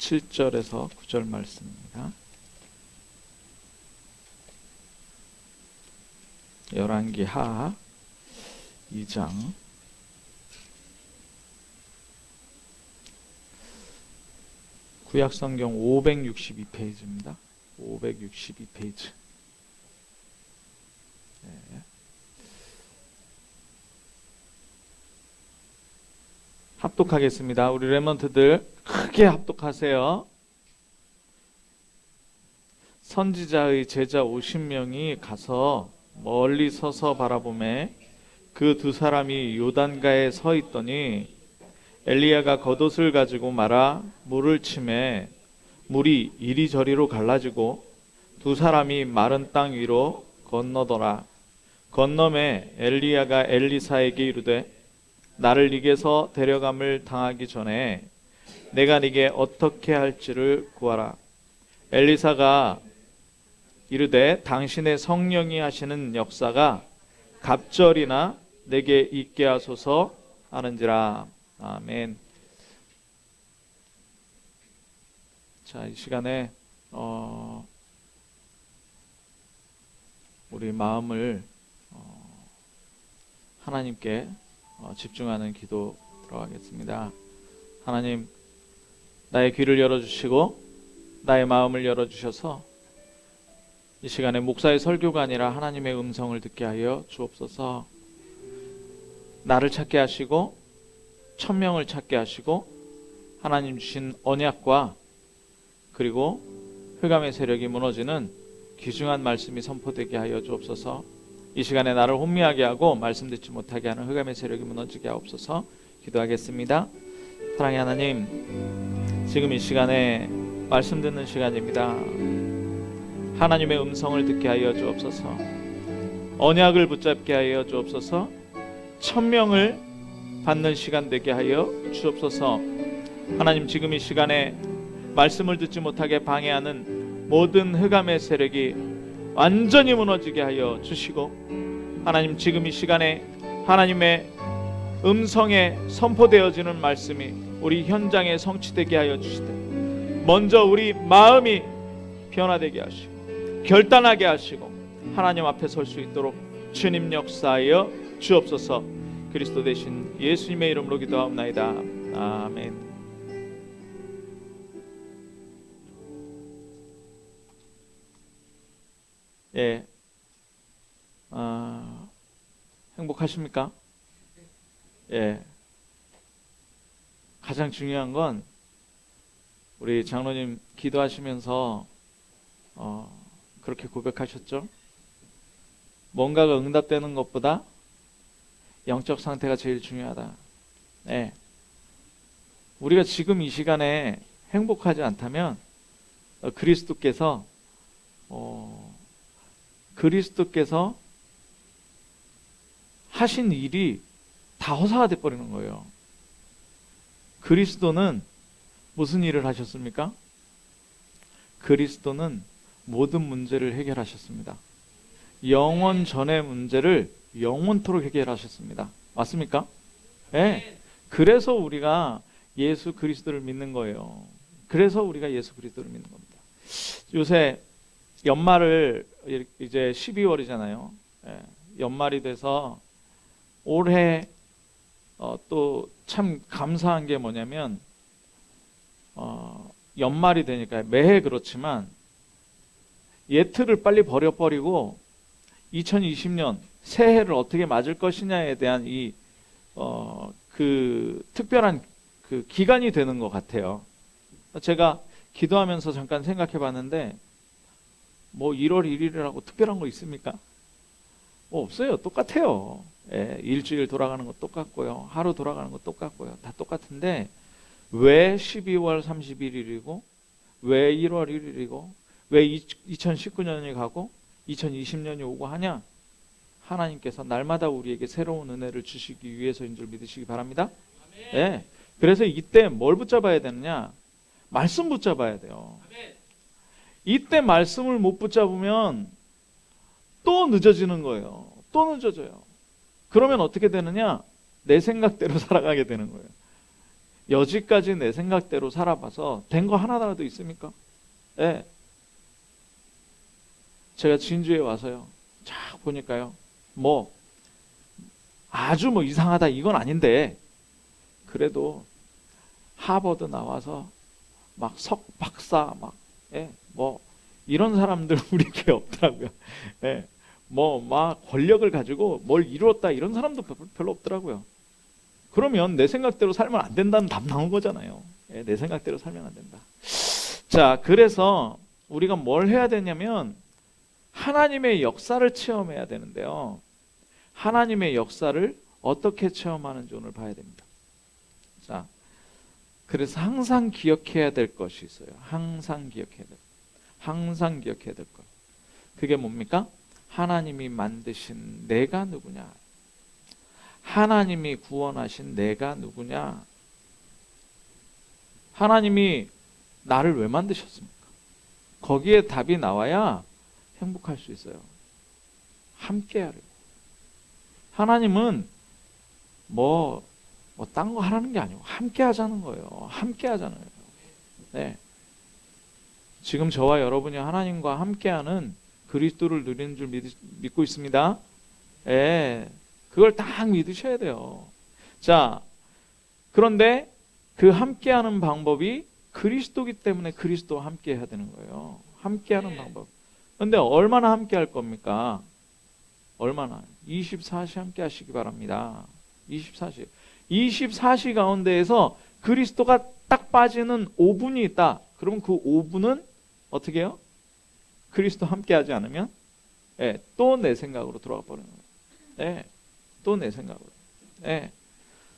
7절에서 9절 말씀입니다. 열왕기하 2장 구약성경 562페이지입니다. 562페이지. 네. 합독하겠습니다. 우리 렘넌트들 크게 합독하세요. 선지자의 제자 50명이 가서 멀리 서서 바라보매 그 두 사람이 요단가에 서 있더니 엘리야가 겉옷을 가지고 말아 물을 치매 물이 이리저리로 갈라지고 두 사람이 마른 땅 위로 건너더라. 건너매 엘리야가 엘리사에게 이르되 나를 네게서 데려감을 당하기 전에 내가 네게 어떻게 할지를 구하라. 엘리사가 이르되 당신의 성령이 하시는 역사가 갑절이나 내게 있게 하소서 하는지라. 아멘. 자, 이 시간에 우리 마음을 하나님께 집중하는 기도 들어가겠습니다. 하나님, 나의 귀를 열어주시고 나의 마음을 열어주셔서 이 시간에 목사의 설교가 아니라 하나님의 음성을 듣게 하여 주옵소서. 나를 찾게 하시고 천명을 찾게 하시고 하나님 주신 언약과 그리고 흑암의 세력이 무너지는 귀중한 말씀이 선포되게 하여 주옵소서. 이 시간에 나를 혼미하게 하고 말씀 듣지 못하게 하는 흑암의 세력이 무너지게 하옵소서. 기도하겠습니다. 사랑의 하나님, 지금 이 시간에 말씀 듣는 시간입니다. 하나님의 음성을 듣게 하여 주옵소서. 언약을 붙잡게 하여 주옵소서. 천명을 받는 시간 되게 하여 주옵소서. 하나님, 지금 이 시간에 말씀을 듣지 못하게 방해하는 모든 흑암의 세력이 완전히 무너지게 하여 주시고, 하나님, 지금 이 시간에 하나님의 음성에 선포되어지는 말씀이 우리 현장에 성취되게 하여 주시되, 먼저 우리 마음이 변화되게 하시고 결단하게 하시고 하나님 앞에 설 수 있도록 주님 역사하여 주옵소서. 그리스도 되신 예수님의 이름으로 기도하옵나이다. 아멘. 예, 행복하십니까? 예, 가장 중요한 건 우리 장로님 기도하시면서 그렇게 고백하셨죠? 뭔가가 응답되는 것보다 영적 상태가 제일 중요하다. 네. 우리가 지금 이 시간에 행복하지 않다면 그리스도께서 하신 일이 다 허사가 돼버리는 거예요. 그리스도는 무슨 일을 하셨습니까? 그리스도는 모든 문제를 해결하셨습니다. 영원 전의 문제를 영원토록 해결하셨습니다. 맞습니까? 네. 그래서 우리가 예수 그리스도를 믿는 거예요. 그래서 우리가 예수 그리스도를 믿는 겁니다. 요새 연말을 이제 12월이잖아요. 네. 연말이 돼서 올해 또 참 감사한 게 뭐냐면 연말이 되니까 매해 그렇지만 예틀을 빨리 버려버리고 2020년 새해를 어떻게 맞을 것이냐에 대한 그 특별한 그 기간이 되는 것 같아요. 제가 기도하면서 잠깐 생각해 봤는데 뭐 1월 1일이라고 특별한 거 있습니까? 뭐 없어요. 똑같아요. 예, 일주일 돌아가는 거 똑같고요. 하루 돌아가는 거 똑같고요. 다 똑같은데 왜 12월 31일이고 왜 1월 1일이고 왜 2019년이 가고 2020년이 오고 하냐? 하나님께서 날마다 우리에게 새로운 은혜를 주시기 위해서인 줄 믿으시기 바랍니다. 네. 그래서 이때 뭘 붙잡아야 되느냐? 말씀 붙잡아야 돼요. 이때 말씀을 못 붙잡으면 또 늦어지는 거예요. 또 늦어져요. 그러면 어떻게 되느냐? 내 생각대로 살아가게 되는 거예요. 여지까지 내 생각대로 살아봐서 된 거 하나라도 있습니까? 예. 제가 진주에 와서요, 쫙 보니까요, 뭐 아주 뭐 이상하다 이건 아닌데, 그래도 하버드 나와서 막 석박사 막, 예, 뭐 이런 사람들 우리 교회 없더라고요. 예, 뭐 막 권력을 가지고 뭘 이루었다 이런 사람도 별로 없더라고요. 그러면 내 생각대로 살면 안 된다는 답 나온 거잖아요. 예, 내 생각대로 살면 안 된다. 자, 그래서 우리가 뭘 해야 되냐면 하나님의 역사를 체험해야 되는데요. 하나님의 역사를 어떻게 체험하는지 오늘 봐야 됩니다. 자, 그래서 항상 기억해야 될 것이 있어요. 항상 기억해야 될 것. 그게 뭡니까? 하나님이 만드신 내가 누구냐? 하나님이 구원하신 내가 누구냐? 하나님이 나를 왜 만드셨습니까? 거기에 답이 나와야 행복할 수 있어요. 함께 하려고. 하나님은 딴 거 하라는 게 아니고 함께 하자는 거예요. 함께 하자는 거예요. 네. 지금 저와 여러분이 하나님과 함께하는 그리스도를 누리는 줄 믿고 있습니다. 예. 그걸 딱 믿으셔야 돼요. 자, 그런데 그 함께하는 방법이 그리스도기 때문에 그리스도와 함께 해야 되는 거예요. 함께하는 방법. 그런데 얼마나 함께할 겁니까? 얼마나? 24시 함께 하시기 바랍니다. 24시. 24시 가운데에서 그리스도가 딱 빠지는 5분이 있다. 그러면 그 5분은 어떻게 해요? 그리스도 함께 하지 않으면 또 내 생각으로 들어가 버리는 거예요. 또 내 생각으로.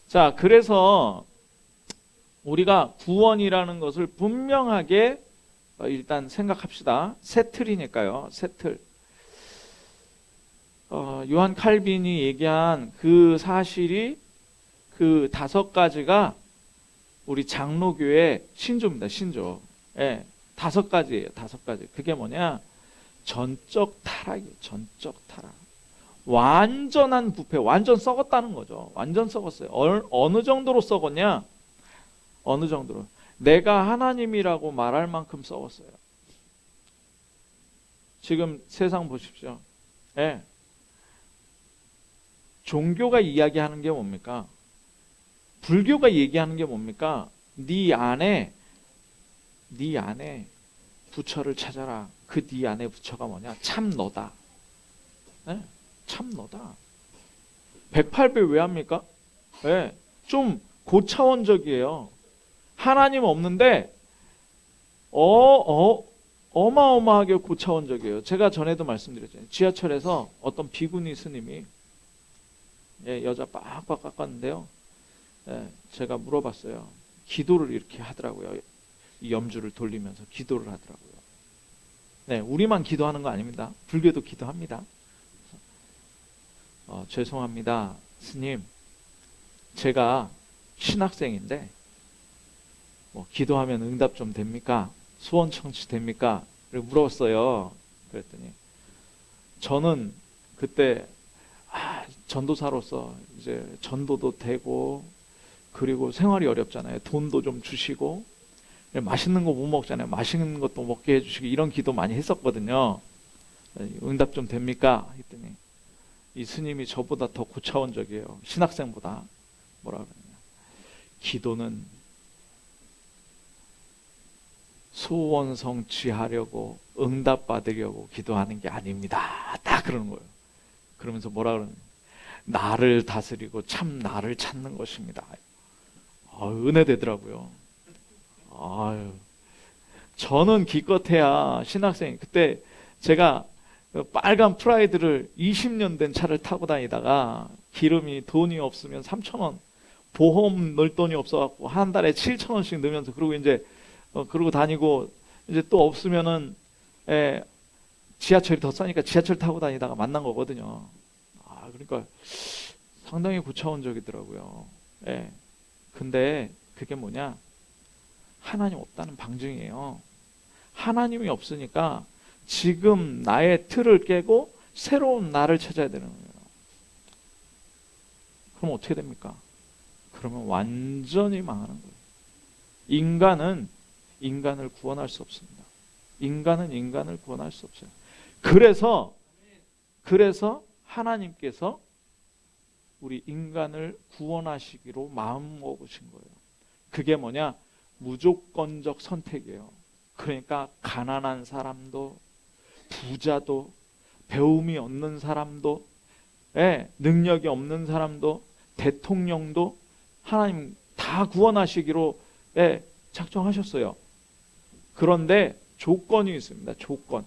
자, 그래서 우리가 구원이라는 것을 분명하게 일단 생각합시다. 새 틀이니까요. 새 틀. 요한 칼빈이 얘기한 그 사실이 그 5가지가 우리 장로교의 신조입니다. 신조. 5가지예요. 5가지. 그게 뭐냐? 전적 타락이에요. 전적 타락. 완전한 부패. 완전 썩었다는 거죠. 완전 썩었어요. 어느 정도로 썩었냐? 어느 정도로. 내가 하나님이라고 말할 만큼 썩었어요. 지금 세상 보십시오. 종교가 이야기하는 게 뭡니까? 불교가 얘기하는 게 뭡니까? 네 안에 부처를 찾아라. 그 네 안에 부처가 뭐냐? 참 너다. 참 너다. 108배 왜 합니까? 좀 고차원적이에요. 하나님 없는데 어마어마하게 고차원적이에요. 제가 전에도 말씀드렸잖아요. 지하철에서 어떤 비구니 스님이 여자 빡빡 깎았는데요. 제가 물어봤어요. 기도를 이렇게 하더라고요. 이 염주를 돌리면서 기도를 하더라고요. 우리만 기도하는 거 아닙니다. 불교도 기도합니다. 죄송합니다. 스님, 제가 신학생인데 기도하면 응답 좀 됩니까? 소원 청취 됩니까? 물었어요. 그랬더니 저는 그때 전도사로서 이제 전도도 되고 그리고 생활이 어렵잖아요. 돈도 좀 주시고 맛있는 거 못 먹잖아요. 맛있는 것도 먹게 해주시고 이런 기도 많이 했었거든요. 응답 좀 됩니까? 했더니 이 스님이 저보다 더 고차원적이에요. 신학생보다. 뭐라 그러냐? 기도는 소원 성취하려고 응답 받으려고 기도하는 게 아닙니다. 딱 그러는 거예요. 그러면서 뭐라 그러냐? 나를 다스리고 참 나를 찾는 것입니다. 은혜 되더라고요. 저는 기껏해야 신학생, 그때 제가 빨간 프라이드를 20년 된 차를 타고 다니다가 기름이 돈이 없으면 3,000원, 보험 넣을 돈이 없어갖고 한 달에 7,000원씩 넣으면서 그러고 이제 그러고 다니고 이제 또 없으면은 지하철이 더 싸니까 지하철 타고 다니다가 만난 거거든요. 그러니까 상당히 고차원적이더라고요. 근데 그게 뭐냐? 하나님 없다는 방증이에요. 하나님이 없으니까 지금 나의 틀을 깨고 새로운 나를 찾아야 되는 거예요. 그럼 어떻게 됩니까? 그러면 완전히 망하는 거예요. 인간은 인간을 구원할 수 없습니다. 인간은 인간을 구원할 수 없어요. 그래서 하나님께서 우리 인간을 구원하시기로 마음 먹으신 거예요. 그게 뭐냐? 무조건적 선택이에요. 그러니까 가난한 사람도, 부자도, 배움이 없는 사람도, 능력이 없는 사람도, 대통령도 하나님 다 구원하시기로 작정하셨어요. 그런데 조건이 있습니다. 조건.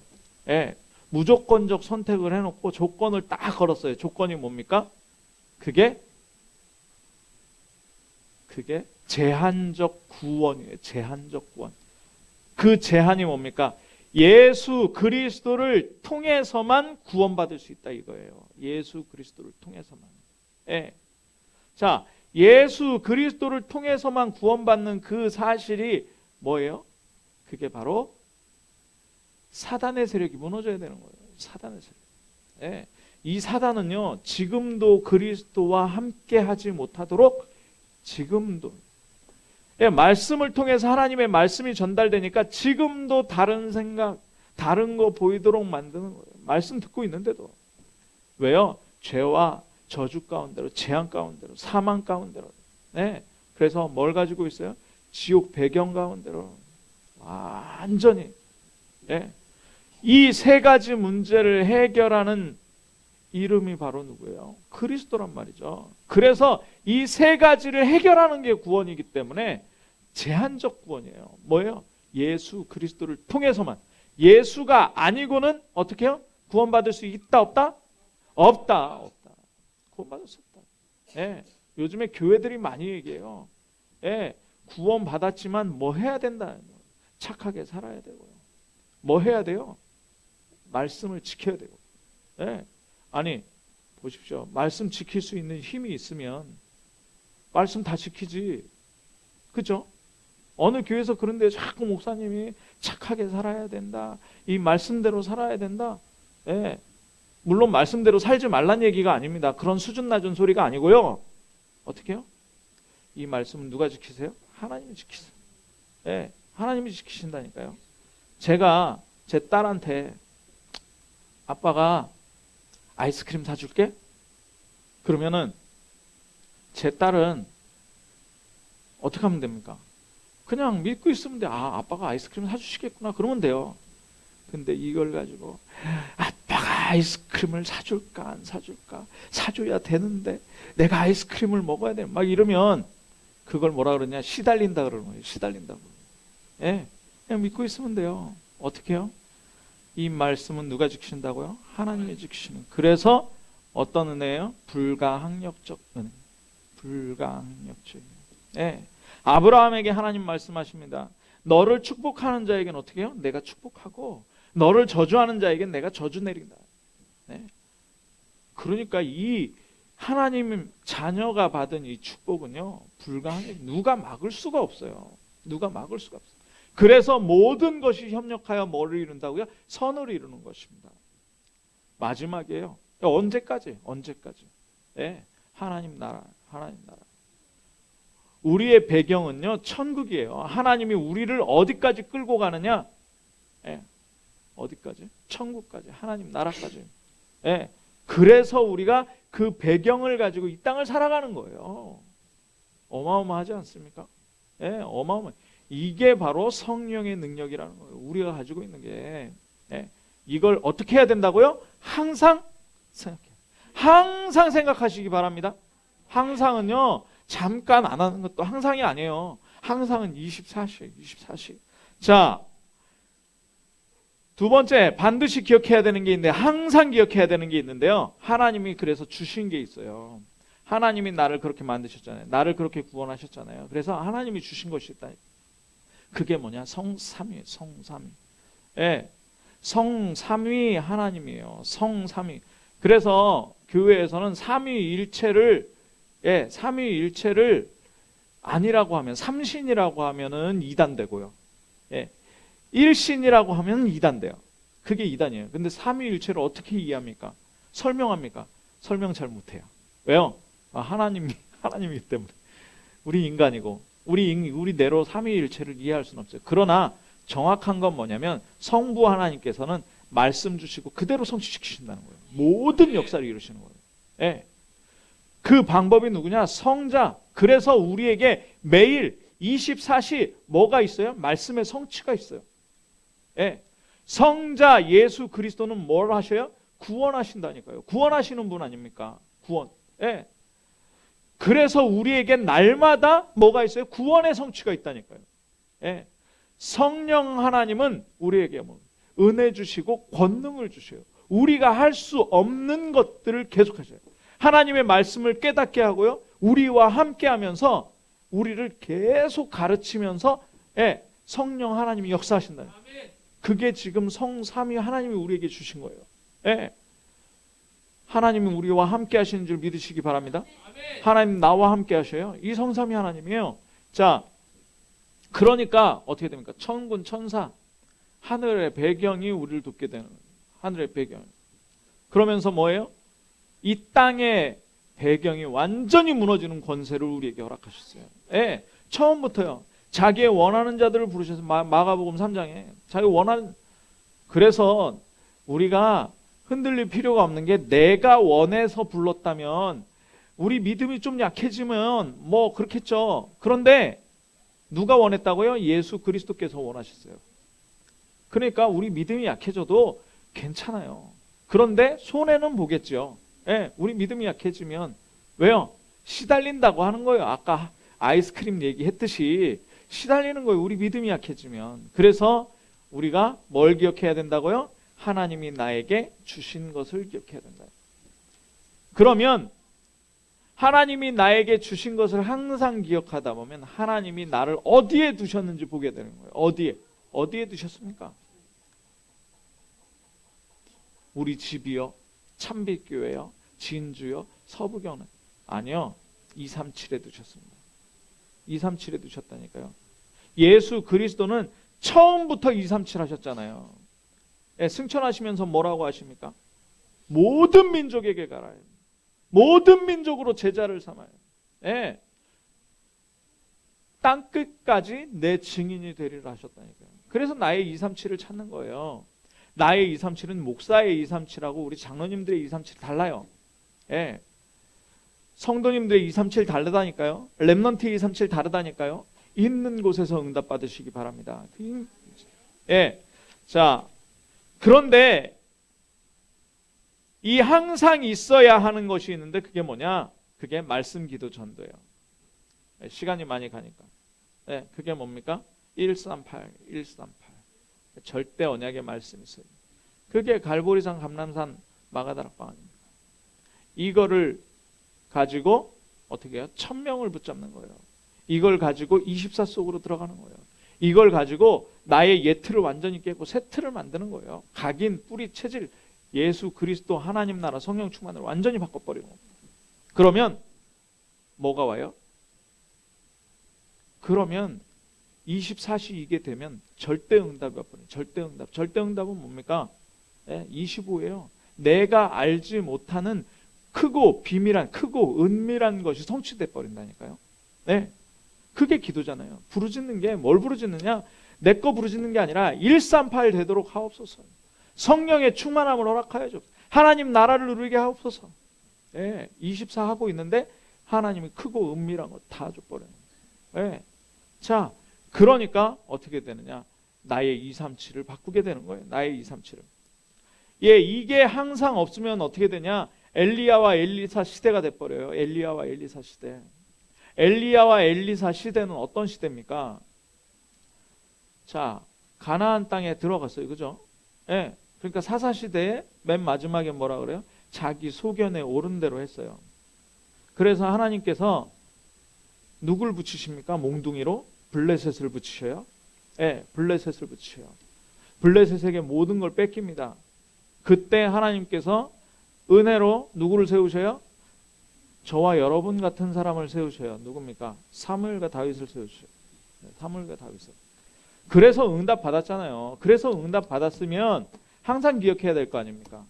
무조건적 선택을 해놓고 조건을 딱 걸었어요. 조건이 뭡니까? 그게 제한적 구원이에요. 제한적 구원. 그 제한이 뭡니까? 예수 그리스도를 통해서만 구원받을 수 있다 이거예요. 예수 그리스도를 통해서만. 자, 예수 그리스도를 통해서만 구원받는 그 사실이 뭐예요? 그게 바로 사단의 세력이 무너져야 되는 거예요. 사단의 세력. 이 사단은요, 지금도 그리스도와 함께 하지 못하도록 지금도 말씀을 통해서 하나님의 말씀이 전달되니까 지금도 다른 생각, 다른 거 보이도록 만드는 거예요. 말씀 듣고 있는데도. 왜요? 죄와 저주 가운데로, 재앙 가운데로, 사망 가운데로. 그래서 뭘 가지고 있어요? 지옥 배경 가운데로 완전히. 이 세 가지 문제를 해결하는 이름이 바로 누구예요? 그리스도란 말이죠. 그래서 이 세 가지를 해결하는 게 구원이기 때문에 제한적 구원이에요. 뭐예요? 예수 그리스도를 통해서만. 예수가 아니고는 어떻게 해요? 구원받을 수 있다 없다? 없다. 구원받을 수 없다. 요즘에 교회들이 많이 얘기해요. 구원받았지만 뭐 해야 된다. 착하게 살아야 되고요. 뭐 해야 돼요? 말씀을 지켜야 되고. 아니 보십시오. 말씀 지킬 수 있는 힘이 있으면 말씀 다 지키지. 그죠? 어느 교회에서 그런데 자꾸 목사님이 착하게 살아야 된다. 이 말씀대로 살아야 된다. 물론 말씀대로 살지 말란 얘기가 아닙니다. 그런 수준 낮은 소리가 아니고요. 어떻게 해요? 이 말씀은 누가 지키세요? 하나님이 지키세요. 하나님이 지키신다니까요. 제가 제 딸한테 아빠가 아이스크림 사줄게? 그러면은 제 딸은 어떻게 하면 됩니까? 그냥 믿고 있으면 돼. 아빠가 아이스크림 사주시겠구나. 그러면 돼요. 근데 이걸 가지고 아빠가 아이스크림을 사줄까 안 사줄까? 사줘야 되는데 내가 아이스크림을 먹어야 돼. 막 이러면 그걸 뭐라 그러냐? 시달린다 그러는 거예요. 시달린다고. 그냥 믿고 있으면 돼요. 어떻게 해요? 이 말씀은 누가 지키신다고요? 하나님이 지키시는. 그래서 어떤 은혜예요? 불가항력적 은혜. 불가항력적 은혜. 아브라함에게 하나님 말씀하십니다. 너를 축복하는 자에게는 어떻게 해요? 내가 축복하고 너를 저주하는 자에게는 내가 저주 내린다. 그러니까 이 하나님 자녀가 받은 이 축복은요, 불가항력. 누가 막을 수가 없어요. 누가 막을 수가 없어요. 그래서 모든 것이 협력하여 뭐를 이룬다고요? 선을 이루는 것입니다. 마지막이에요. 언제까지? 하나님 나라. 우리의 배경은요, 천국이에요. 하나님이 우리를 어디까지 끌고 가느냐? 어디까지? 천국까지. 하나님 나라까지. 그래서 우리가 그 배경을 가지고 이 땅을 살아가는 거예요. 어마어마하지 않습니까? 어마어마해. 이게 바로 성령의 능력이라는 거예요. 우리가 가지고 있는 게. 이걸 어떻게 해야 된다고요? 항상 생각해요. 항상 생각하시기 바랍니다. 항상은요, 잠깐 안 하는 것도 항상이 아니에요. 항상은 24시. 자, 두 번째, 반드시 기억해야 되는 게 있는데, 항상 기억해야 되는 게 있는데요. 하나님이 그래서 주신 게 있어요. 하나님이 나를 그렇게 만드셨잖아요. 나를 그렇게 구원하셨잖아요. 그래서 하나님이 주신 것이 있다. 그게 뭐냐? 성삼위. 성삼위 하나님이에요. 성삼위. 그래서 교회에서는 삼위일체를 아니라고 하면, 삼신이라고 하면은 이단되고요. 일신이라고 하면 이단돼요. 그게 이단이에요. 근데 삼위일체를 어떻게 이해합니까? 설명합니까? 설명 잘 못해요. 왜요? 하나님이기 때문에. 우리 인간이고 우리대로 삼위일체를 이해할 수는 없어요. 그러나 정확한 건 뭐냐면 성부 하나님께서는 말씀 주시고 그대로 성취시키신다는 거예요. 모든 역사를 이루시는 거예요. 예. 그 방법이 누구냐? 성자. 그래서 우리에게 매일 24시 뭐가 있어요? 말씀의 성취가 있어요. 예. 성자 예수 그리스도는 뭘 하셔요? 구원하신다니까요. 구원하시는 분 아닙니까? 구원. 예. 그래서 우리에게 날마다 뭐가 있어요? 구원의 성취가 있다니까요. 예. 성령 하나님은 우리에게 은혜 주시고 권능을 주셔요. 우리가 할 수 없는 것들을 계속하셔요. 하나님의 말씀을 깨닫게 하고요. 우리와 함께 하면서 우리를 계속 가르치면서 성령 하나님이 역사하신다. 그게 지금 성삼위 하나님이 우리에게 주신 거예요. 하나님이 우리와 함께 하시는 줄 믿으시기 바랍니다. 하나님 나와 함께 하셔요. 이 성삼위 하나님이에요. 자, 그러니까 어떻게 됩니까? 천군 천사 하늘의 배경이 우리를 돕게 되는 거예요. 하늘의 배경. 그러면서 뭐예요? 이 땅의 배경이 완전히 무너지는 권세를 우리에게 허락하셨어요. 예, 처음부터요. 자기의 원하는 자들을 부르셔서 마가복음 3장에 자기 원하는. 그래서 우리가 흔들릴 필요가 없는 게 내가 원해서 불렀다면 우리 믿음이 좀 약해지면 뭐 그렇겠죠. 그런데 누가 원했다고요? 예수 그리스도께서 원하셨어요. 그러니까 우리 믿음이 약해져도 괜찮아요. 그런데 손해는 보겠죠. 예, 우리 믿음이 약해지면 왜요? 시달린다고 하는 거예요. 아까 아이스크림 얘기했듯이 시달리는 거예요. 우리 믿음이 약해지면. 그래서 우리가 뭘 기억해야 된다고요? 하나님이 나에게 주신 것을 기억해야 된다. 그러면 하나님이 나에게 주신 것을 항상 기억하다 보면 하나님이 나를 어디에 두셨는지 보게 되는 거예요. 어디에 두셨습니까? 우리 집이요? 참빛교회요? 진주요? 서부경은? 아니요. 237에 두셨습니다. 237에 두셨다니까요. 예수 그리스도는 처음부터 237 하셨잖아요. 승천하시면서 뭐라고 하십니까? 모든 민족에게 가라. 모든 민족으로 제자를 삼아요. 땅끝까지 내 증인이 되리라 하셨다니까요. 그래서 나의 237을 찾는 거예요. 나의 237은 목사의 237하고 우리 장로님들의 237 달라요. 성도님들의 237 다르다니까요. 렘넌트의 237 다르다니까요. 있는 곳에서 응답 받으시기 바랍니다. 자, 그런데 이 항상 있어야 하는 것이 있는데 그게 뭐냐? 그게 말씀 기도 전도예요. 시간이 많이 가니까. 그게 뭡니까? 138. 절대 언약의 말씀이 있어요. 그게 갈보리산, 감람산, 마가다락방 아닙니까? 이거를 가지고 어떻게 해요? 1000명을 붙잡는 거예요. 이걸 가지고 24 속으로 들어가는 거예요. 이걸 가지고 나의 옛 틀을 완전히 깨고 새 틀을 만드는 거예요. 각인, 뿌리, 체질, 예수 그리스도 하나님 나라 성령 충만을 완전히 바꿔버리는 겁니다. 그러면 뭐가 와요? 그러면 24시이게 되면 절대응답이 와버려요. 절대응답. 절대응답은 뭡니까? 25예요. 내가 알지 못하는 크고 비밀한, 크고 은밀한 것이 성취돼 버린다니까요. 그게 기도잖아요. 부르짖는 게 뭘 부르짖느냐? 내 거 부르짖는 게 아니라 138 되도록 하옵소서. 성령의 충만함을 허락하여줘. 하나님 나라를 누리게 하옵소서. 24 하고 있는데 하나님이 크고 은밀한 거 다 줘버려요. 자, 그러니까 어떻게 되느냐? 나의 237을 바꾸게 되는 거예요. 나의 237을. 이게 항상 없으면 어떻게 되냐? 엘리야와 엘리사 시대가 돼버려요. 엘리야와 엘리사 시대. 엘리야와 엘리사 시대는 어떤 시대입니까? 자, 가나안 땅에 들어갔어요. 그죠? 그러니까 사사시대의 맨 마지막에 뭐라 그래요? 자기 소견에 옳은 대로 했어요. 그래서 하나님께서 누굴 붙이십니까? 몽둥이로? 블레셋을 붙이셔요. 블레셋을 붙이셔요. 블레셋에게 모든 걸 뺏깁니다. 그때 하나님께서 은혜로 누구를 세우셔요? 저와 여러분 같은 사람을 세우셔요. 누굽니까? 사무엘과 다윗을 세우셔요. 사무엘과 다윗을. 그래서 응답 받았잖아요. 그래서 응답 받았으면 항상 기억해야 될 거 아닙니까?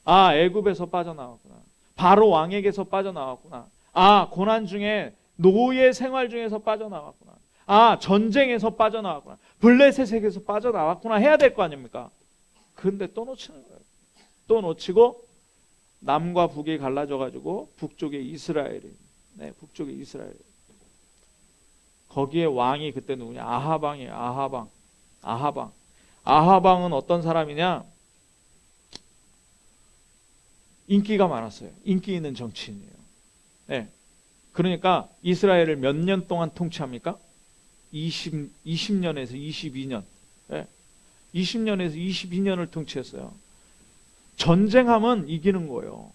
아, 애굽에서 빠져나왔구나. 바로 왕에게서 빠져나왔구나. 아, 고난 중에 노예 생활 중에서 빠져나왔구나. 아, 전쟁에서 빠져나왔구나. 블레셋에게서 빠져나왔구나 해야 될 거 아닙니까? 그런데 또 놓치는 거예요. 또 놓치고 남과 북이 갈라져 가지고 북쪽에 이스라엘이, 네, 북쪽에 이스라엘. 거기에 왕이 그때 누구냐? 아하방이에요. 아하방. 아하방은 어떤 사람이냐? 인기가 많았어요. 인기 있는 정치인이에요. 네. 그러니까 이스라엘을 몇 년 동안 통치합니까? 20년에서 22년. 네. 20년에서 22년을 통치했어요. 전쟁하면 이기는 거예요.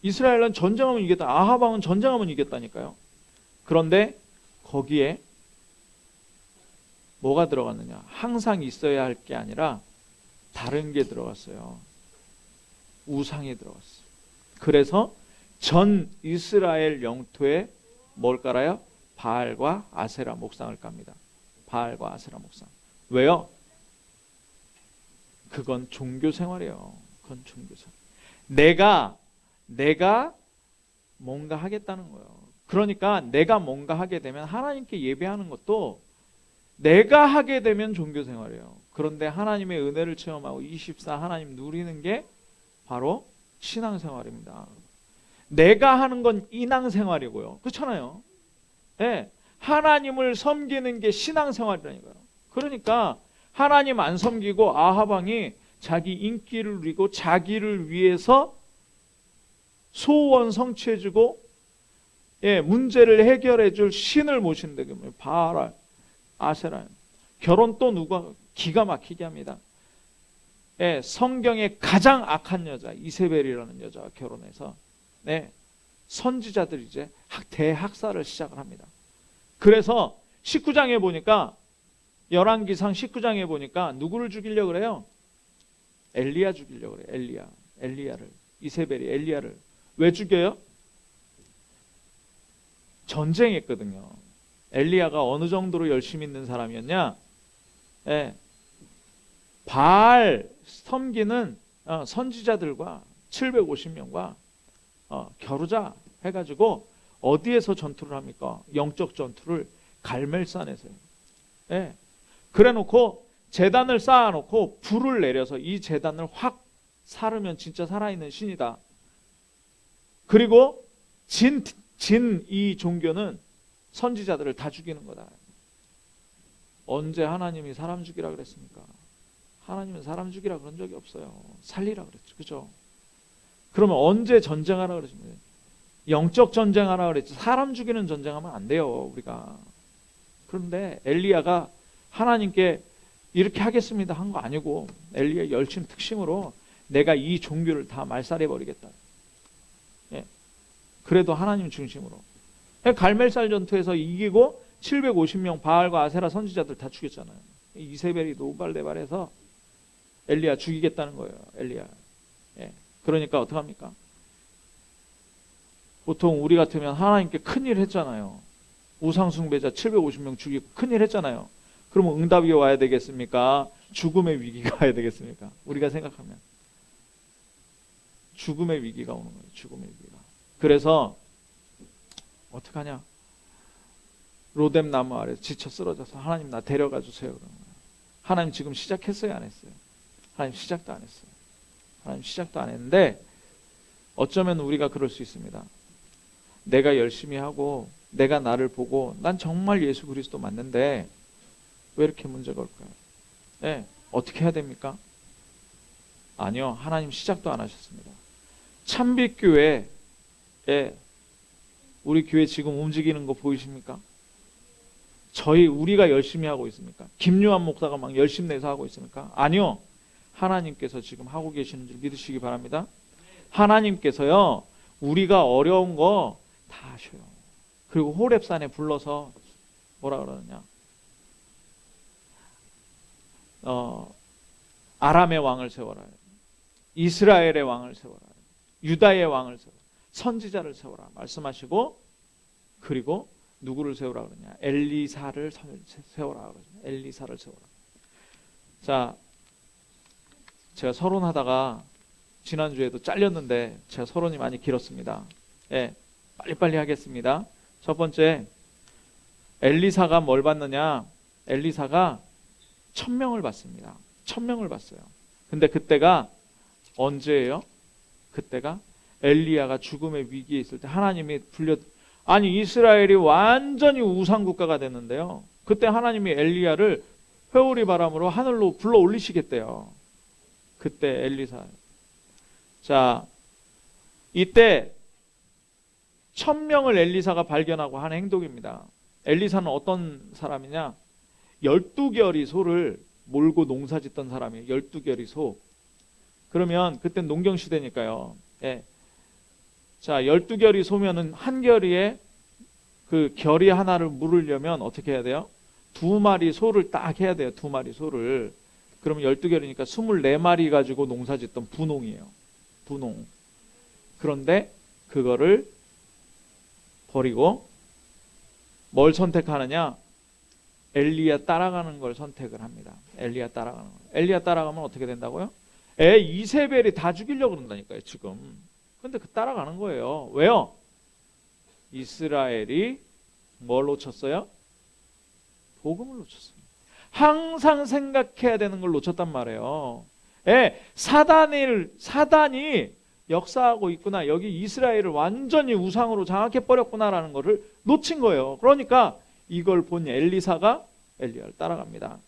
이스라엘은 전쟁하면 이겼다. 아하방은 전쟁하면 이겼다니까요. 그런데 거기에 뭐가 들어갔느냐? 항상 있어야 할 게 아니라 다른 게 들어갔어요. 우상이 들어갔어요. 그래서 전 이스라엘 영토에 뭘 깔아요? 바알과 아세라 목상을 깝니다. 바알과 아세라 목상. 왜요? 그건 종교 생활이에요. 그건 종교 생활. 내가 뭔가 하겠다는 거예요. 그러니까 내가 뭔가 하게 되면 하나님께 예배하는 것도 내가 하게 되면 종교 생활이에요. 그런데 하나님의 은혜를 체험하고 24 하나님 누리는 게 바로 신앙생활입니다. 내가 하는 건 인앙생활이고요. 그렇잖아요. 네. 하나님을 섬기는 게 신앙생활이라니까요. 그러니까 하나님 안 섬기고 아하방이 자기 인기를 누리고 자기를 위해서 소원 성취해주고, 예, 문제를 해결해줄 신을 모신다. 바알, 아세라. 결혼 또 누가 기가 막히게 합니다. 예, 성경에 가장 악한 여자 이세벨이라는 여자와 결혼해서, 네, 선지자들이 이제 대학살을 시작을 합니다. 그래서 19장에 보니까, 열왕기상 19장에 보니까 누구를 죽이려고 그래요? 엘리야 죽이려고 그래요. 엘리야를. 이세벨이 엘리야를. 왜 죽여요? 전쟁했거든요. 엘리야가 어느 정도로 열심히 있는 사람이었냐? 예, 바알 섬기는 선지자들과 750명과 겨루자 해가지고 어디에서 전투를 합니까? 영적 전투를 갈멜산에서요. 예, 그래놓고 제단을 쌓아놓고 불을 내려서 이 제단을 확 사르면 진짜 살아있는 신이다. 그리고 진 이 종교는 선지자들을 다 죽이는 거다. 언제 하나님이 사람 죽이라 그랬습니까? 하나님은 사람 죽이라 그런 적이 없어요. 살리라 그랬죠. 그죠? 그러면 언제 전쟁하라 그랬습니까? 영적 전쟁하라 그랬지. 사람 죽이는 전쟁하면 안 돼요, 우리가. 그런데 엘리야가 하나님께 이렇게 하겠습니다 한 거 아니고, 엘리야 열심 특심으로 내가 이 종교를 다 말살해 버리겠다. 예. 그래도 하나님 중심으로. 갈멜살 전투에서 이기고 750명 바알과 아세라 선지자들 다 죽였잖아요. 이세벨이 노발대발해서 엘리야 죽이겠다는 거예요. 엘리야. 예. 그러니까 어떡합니까? 보통 우리 같으면 하나님께 큰일 했잖아요. 우상숭배자 750명 죽이고 큰일 했잖아요. 그러면 응답이 와야 되겠습니까? 죽음의 위기가 와야 되겠습니까? 우리가 생각하면 죽음의 위기가 오는 거예요. 죽음의 위기가. 그래서 어떡하냐? 로뎀 나무 아래 지쳐 쓰러져서 하나님 나 데려가 주세요. 그러는 거예요. 하나님 지금 시작했어요? 안 했어요? 하나님 시작도 안 했어요. 하나님 시작도 안 했는데 어쩌면 우리가 그럴 수 있습니다. 내가 열심히 하고 내가 나를 보고 난 정말 예수 그리스도 맞는데 왜 이렇게 문제가 올까요? 네, 어떻게 해야 됩니까? 아니요, 하나님 시작도 안 하셨습니다. 참빛교회, 우리 교회 지금 움직이는 거 보이십니까? 우리가 열심히 하고 있습니까? 김요한 목사가 막 열심 내서 하고 있습니까? 아니요, 하나님께서 지금 하고 계시는 줄 믿으시기 바랍니다. 하나님께서요, 우리가 어려운 거 다 하셔요. 그리고 호렙산에 불러서 뭐라 그러느냐? 아람의 왕을 세워라. 이스라엘의 왕을 세워라. 유다의 왕을 세워라. 선지자를 세워라. 말씀하시고, 그리고 누구를 세우라 그러냐? 엘리사를 세워라 그러죠. 엘리사를 세워라. 자, 제가 서론하다가 지난주에도 잘렸는데 제가 서론이 많이 길었습니다. 예, 빨리빨리 하겠습니다. 첫 번째, 엘리사가 뭘 받느냐? 엘리사가 1000명을 받습니다. 1000명을 받어요. 근데 그때가 언제예요? 그때가 엘리야가 죽음의 위기에 있을 때 하나님이 아니 이스라엘이 완전히 우상 국가가 됐는데요. 그때 하나님이 엘리야를 회오리 바람으로 하늘로 불러 올리시겠대요. 그때 엘리사. 자, 이때 1000명을 엘리사가 발견하고 한 행동입니다. 엘리사는 어떤 사람이냐? 12결의 소를 몰고 농사짓던 사람이에요. 12결의 소. 그러면 그땐 농경 시대니까요. 예. 자, 12결의 소면은 한 결의에 그 결의 하나를 물으려면 어떻게 해야 돼요? 2마리 소를 딱 해야 돼요. 2마리 소를. 그러면 12결이니까 24마리 가지고 농사짓던 분홍이에요. 분홍. 그런데 그거를 버리고 뭘 선택하느냐? 엘리야 따라가는 걸 선택을 합니다. 엘리야 따라가는 거. 엘리야 따라가면 어떻게 된다고요? 이세벨이 다 죽이려고 그런다니까요, 지금. 근데 그 따라가는 거예요. 왜요? 이스라엘이 뭘 놓쳤어요? 복음을 놓쳤어요. 항상 생각해야 되는 걸 놓쳤단 말이에요. 사단이 역사하고 있구나. 여기 이스라엘을 완전히 우상으로 장악해버렸구나라는 것을 놓친 거예요. 그러니까 이걸 본 엘리사가 엘리야를 따라갑니다.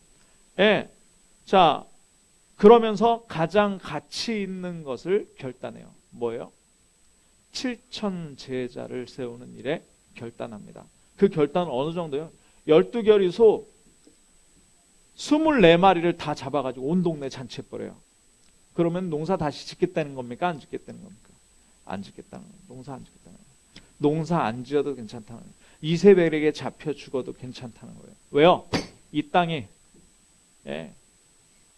자, 그러면서 가장 가치 있는 것을 결단해요. 뭐예요? 7천 제자를 세우는 일에 결단합니다. 그 결단은 어느 정도요? 12결의 소 24마리를 다 잡아가지고 온 동네 잔치해버려요. 그러면 농사 다시 짓겠다는 겁니까? 안 짓겠다는 겁니까? 안 짓겠다는 거예요. 농사 안 짓겠다는 거예요. 농사 안 지어도 괜찮다는 거예요. 이세벨에게 잡혀 죽어도 괜찮다는 거예요. 왜요? 이 땅이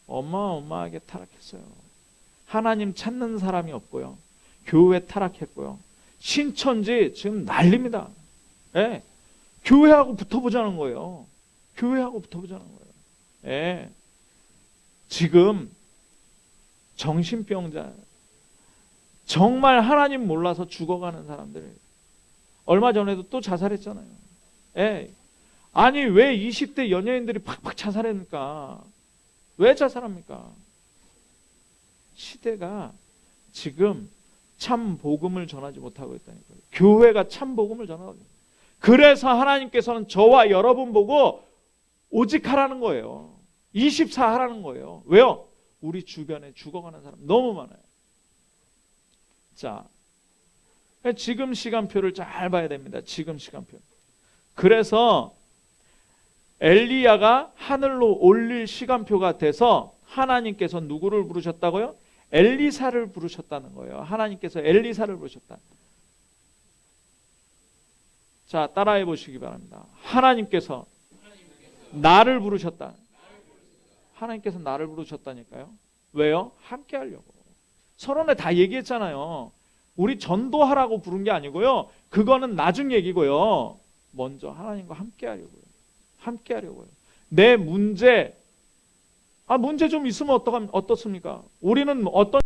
어마어마하게 타락했어요. 하나님 찾는 사람이 없고요. 교회 타락했고요. 신천지 지금 난립니다. 교회하고 붙어보자는 거예요. 교회하고 붙어보자는 거예요. 지금 정신병자, 정말 하나님 몰라서 죽어가는 사람들, 얼마 전에도 또 자살했잖아요. 아니 왜 20대 연예인들이 팍팍 자살합니까? 왜 자살합니까? 시대가 지금 참 복음을 전하지 못하고 있다니까요. 교회가 참 복음을 전하고 있어요. 그래서 하나님께서는 저와 여러분 보고 오직 하라는 거예요. 24 하라는 거예요. 왜요? 우리 주변에 죽어가는 사람 너무 많아요. 자, 지금 시간표를 잘 봐야 됩니다. 지금 시간표. 그래서 엘리야가 하늘로 올릴 시간표가 돼서 하나님께서 누구를 부르셨다고요? 엘리사를 부르셨다는 거예요. 하나님께서 엘리사를 부르셨다. 자, 따라해 보시기 바랍니다. 하나님께서 나를 부르셨다. 하나님께서 나를 부르셨다니까요. 왜요? 함께 하려고. 서론에 다 얘기했잖아요. 우리 전도하라고 부른 게 아니고요. 그거는 나중 얘기고요. 먼저 하나님과 함께 하려고요. 함께 하려고요. 내 문제 좀 있으면 어떻습니까? 우리는 어떤